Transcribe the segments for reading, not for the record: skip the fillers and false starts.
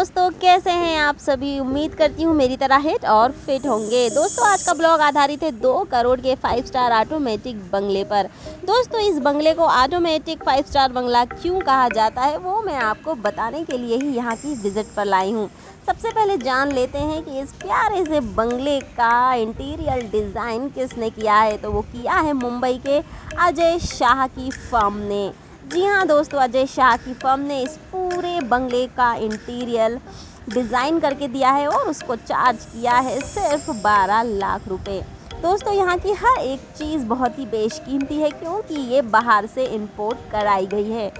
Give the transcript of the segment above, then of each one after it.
दोस्तों, कैसे हैं आप सभी। उम्मीद करती हूँ मेरी तरह हिट और फिट होंगे। दोस्तों, आज का ब्लॉग आधारित है 2 करोड़ के 5 स्टार ऑटोमेटिक बंगले पर। दोस्तों, इस बंगले को ऑटोमेटिक 5 स्टार बंगला क्यों कहा जाता है वो मैं आपको बताने के लिए ही यहाँ की विजिट पर लाई हूँ। सबसे पहले जान लेते हैं कि इस प्यारे से बंगले का इंटीरियर डिज़ाइन किसने किया है। तो वो किया है मुंबई के अजय शाह की फर्म ने। जी हाँ दोस्तों, अजय शाह की फर्म ने इस पूरे बंगले का इंटीरियर डिज़ाइन करके दिया है और उसको चार्ज किया है सिर्फ 12 लाख रुपए। दोस्तों, यहाँ की हर एक चीज़ बहुत ही बेशकीमती है क्योंकि ये बाहर से इंपोर्ट कराई गई है।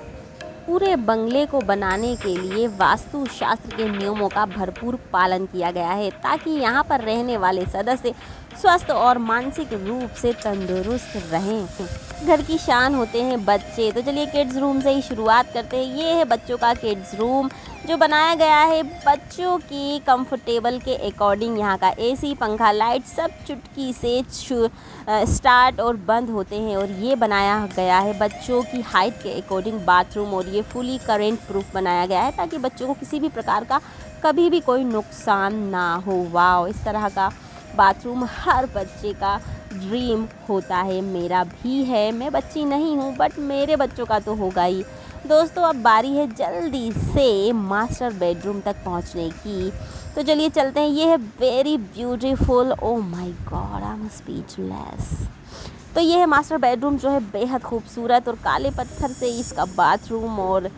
पूरे बंगले को बनाने के लिए वास्तु शास्त्र के नियमों का भरपूर पालन किया गया है ताकि यहाँ पर रहने वाले सदस्य स्वस्थ और मानसिक रूप से तंदुरुस्त रहें। घर की शान होते हैं बच्चे। तो चलिए किड्स रूम से ही शुरुआत करते हैं। ये है बच्चों का किड्स रूम जो बनाया गया है बच्चों की कंफर्टेबल के अकॉर्डिंग। यहाँ का एसी, पंखा, लाइट सब चुटकी से स्टार्ट और बंद होते हैं। और ये बनाया गया है बच्चों की हाइट के अकॉर्डिंग बाथरूम, और ये फुली करंट प्रूफ बनाया गया है ताकि बच्चों को किसी भी प्रकार का कभी भी कोई नुकसान ना हो। वाओ, इस तरह का बाथरूम हर बच्चे का ड्रीम होता है। मेरा भी है, मैं बच्ची नहीं हूँ बट मेरे बच्चों का तो होगा ही। दोस्तों, अब बारी है जल्दी से मास्टर बेडरूम तक पहुँचने की। तो चलिए चलते हैं। ये है very beautiful, oh my God, I am speechless. तो ये है मास्टर बेडरूम जो है बेहद खूबसूरत, और काले पत्थर से इसका बाथरूम और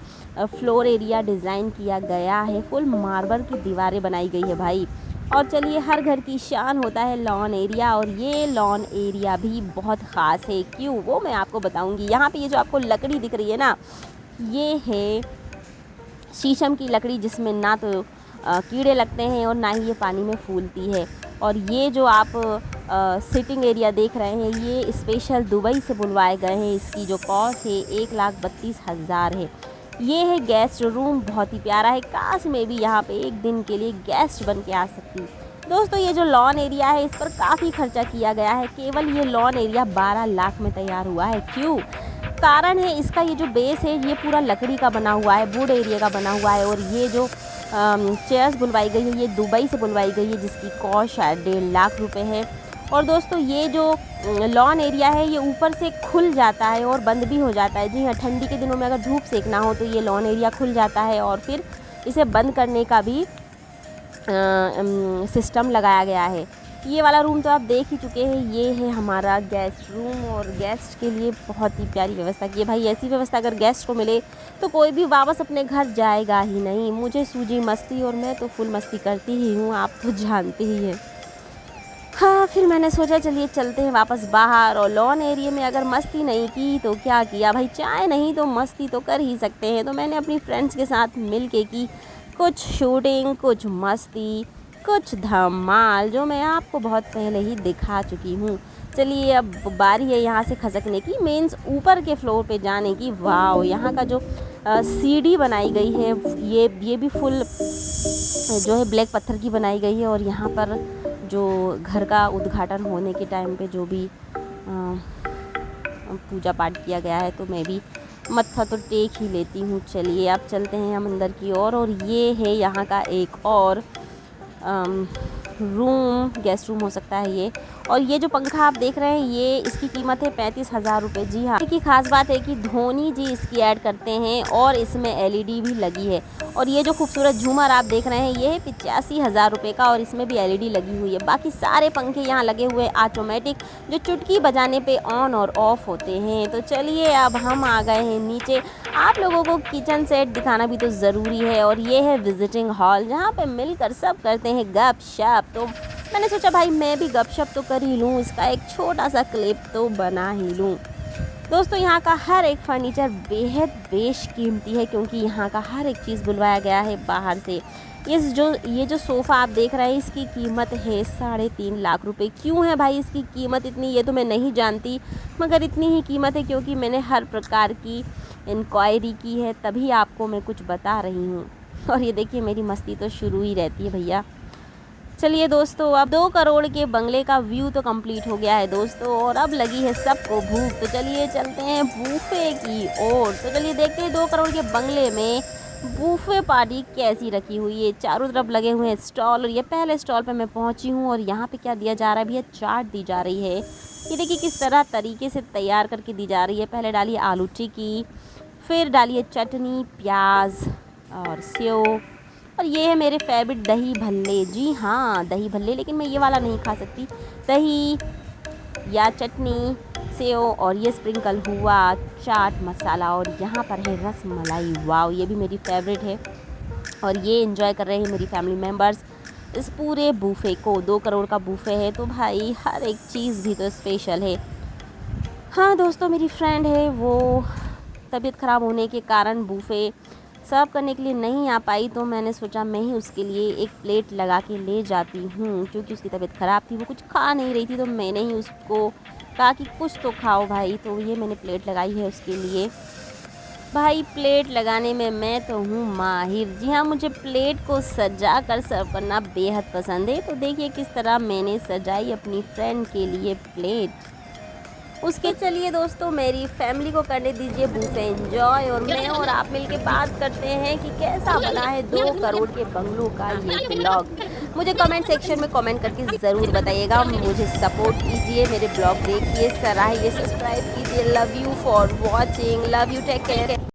फ्लोर एरिया डिज़ाइन किया गया है। फुल मार्बल की दीवारें बनाई गई है भाई। और चलिए, हर घर की शान होता है लॉन एरिया, और ये लॉन एरिया भी बहुत ख़ास है। क्यों, वो मैं आपको बताऊंगी। यहाँ पे ये जो आपको लकड़ी दिख रही है ना, ये है शीशम की लकड़ी जिसमें ना तो कीड़े लगते हैं और ना ही ये पानी में फूलती है। और ये जो आप सिटिंग एरिया देख रहे हैं ये स्पेशल दुबई से बुलवाए गए हैं। इसकी जो कॉस्ट है 1,32,000 है। ये है गेस्ट रूम, बहुत ही प्यारा है। काश में भी यहाँ पे एक दिन के लिए गेस्ट बन के आ सकती। दोस्तों, ये जो लॉन एरिया है इस पर काफ़ी खर्चा किया गया है। केवल ये लॉन एरिया 12 लाख में तैयार हुआ है। क्यों, कारण है इसका ये जो बेस है ये पूरा लकड़ी का बना हुआ है, वुड एरिया का बना हुआ है। और ये जो चेयर्स बुलवाई गई है ये दुबई से बुलवाई गई है जिसकी कॉस्ट शायद 1.5 लाख रुपए है। और दोस्तों, ये जो लॉन एरिया है ये ऊपर से खुल जाता है और बंद भी हो जाता है। जी हाँ, ठंडी के दिनों में अगर धूप सेकना हो तो ये लॉन एरिया खुल जाता है और फिर इसे बंद करने का भी सिस्टम लगाया गया है। ये वाला रूम तो आप देख ही चुके हैं। ये है हमारा गेस्ट रूम, और गेस्ट के लिए बहुत ही प्यारी व्यवस्था की है भाई। ऐसी व्यवस्था अगर गेस्ट को मिले तो कोई भी वापस अपने घर जाएगा ही नहीं। मुझे सूझी मस्ती और मैं तो फुल मस्ती करती ही हूँ, आप तो जानते ही हैं। हाँ, फिर मैंने सोचा चलिए चलते हैं वापस बाहर। और लॉन एरिया में अगर मस्ती नहीं की तो क्या किया भाई, चाय नहीं तो मस्ती तो कर ही सकते हैं। तो मैंने अपनी फ्रेंड्स के साथ मिल के की कुछ शूटिंग, कुछ मस्ती, कुछ धमाल, जो मैं आपको बहुत पहले ही दिखा चुकी हूँ। चलिए, अब बारी है यहाँ से खसकने की, मीन्स ऊपर के फ्लोर पे जाने की। वाओ, यहाँ का जो सीढ़ी बनाई गई है ये भी फुल जो है ब्लैक पत्थर की बनाई गई है। और यहाँ पर जो घर का उद्घाटन होने के टाइम पे जो भी पूजा पाठ किया गया है तो मैं भी मत्था तो टेक ही लेती हूँ। चलिए अब चलते हैं हम अंदर की ओर। और ये है यहाँ का एक और रूम, गेस्ट रूम हो सकता है ये। और ये जो पंखा आप देख रहे हैं ये इसकी कीमत है 35,000 रुपये। जी हाँ, की खास बात है कि धोनी जी इसकी ऐड करते हैं और इसमें एलईडी भी लगी है। और ये जो खूबसूरत झूमर आप देख रहे हैं ये है 85,000 रुपये का, और इसमें भी एलईडी लगी हुई है। बाकी सारे पंखे यहाँ लगे हुए ऑटोमेटिक जो चुटकी बजाने पे ऑन और ऑफ होते हैं। तो चलिए अब हम आ गए हैं नीचे। आप लोगों को किचन सेट दिखाना भी तो ज़रूरी है। और ये है विजिटिंग हॉल जहाँ पे मिलकर सब करते हैं गपशप। तो मैंने सोचा भाई मैं भी गपशप तो कर ही लूँ, इसका एक छोटा सा क्लिप तो बना ही लूँ। दोस्तों, यहाँ का हर एक फर्नीचर बेहद बेशकीमती है क्योंकि यहाँ का हर एक चीज़ बुलवाया गया है बाहर से। ये जो सोफ़ा आप देख रहे हैं इसकी कीमत है 3.5 लाख रुपए। क्यों है भाई इसकी कीमत इतनी, ये तो मैं नहीं जानती, मगर इतनी ही कीमत है क्योंकि मैंने हर प्रकार की इंक्वायरी की है, तभी आपको मैं कुछ बता रही हूँ। और ये देखिए मेरी मस्ती तो शुरू ही रहती है भैया। चलिए दोस्तों, अब 2 करोड़ के बंगले का व्यू तो कंप्लीट हो गया है दोस्तों, और अब लगी है सबको भूख। तो चलिए चलते हैं बूफे की ओर। तो चलिए देखते हैं 2 करोड़ के बंगले में बूफे पार्टी कैसी रखी हुई है, चारों तरफ लगे हुए हैं स्टॉल और ये पहले स्टॉल पे मैं पहुंची हूँ और यहाँ पे क्या दिया जा रहा है भैया, चाट दी जा रही है। ये देखिए किस तरह तरीके से तैयार करके दी जा रही है। पहले डालिए आलू टिक्की, फिर डालिए चटनी, प्याज और सेव, और ये है मेरे फेवरेट दही भल्ले। जी हाँ, दही भल्ले, लेकिन मैं ये वाला नहीं खा सकती। दही या चटनी, सेव और ये स्प्रिंकल हुआ चाट मसाला, और यहाँ पर है रस मलाई। वाव, ये भी मेरी फेवरेट है और ये एंजॉय कर रहे हैं मेरी फैमिली मेम्बर्स इस पूरे बूफे को। 2 करोड़ का बूफे है तो भाई हर एक चीज़ भी तो स्पेशल है। हाँ दोस्तों, मेरी फ्रेंड है, वो तबीयत ख़राब होने के कारण बूफे सर्व करने के लिए नहीं आ पाई, तो मैंने सोचा मैं ही उसके लिए एक प्लेट लगा के ले जाती हूँ। क्योंकि उसकी तबीयत ख़राब थी, वो कुछ खा नहीं रही थी, तो मैंने ही उसको कहा कि कुछ तो खाओ भाई। तो ये मैंने प्लेट लगाई है उसके लिए। भाई प्लेट लगाने में मैं तो हूँ माहिर। जी हाँ, मुझे प्लेट को सजा कर सर्व करना बेहद पसंद है। तो देखिए किस तरह मैंने सजाई अपनी फ्रेंड के लिए प्लेट। उसके चलिए दोस्तों, मेरी फैमिली को करने दीजिए बूफे एंजॉय, और मैं और आप मिलके बात करते हैं कि कैसा बना है 2 करोड़ के बंगलों का ये ब्लॉग। मुझे कमेंट सेक्शन में कमेंट करके ज़रूर बताइएगा। मुझे सपोर्ट कीजिए, मेरे ब्लॉग देखिए, सराहिए, सब्सक्राइब कीजिए। Love you for watching, love you, take care.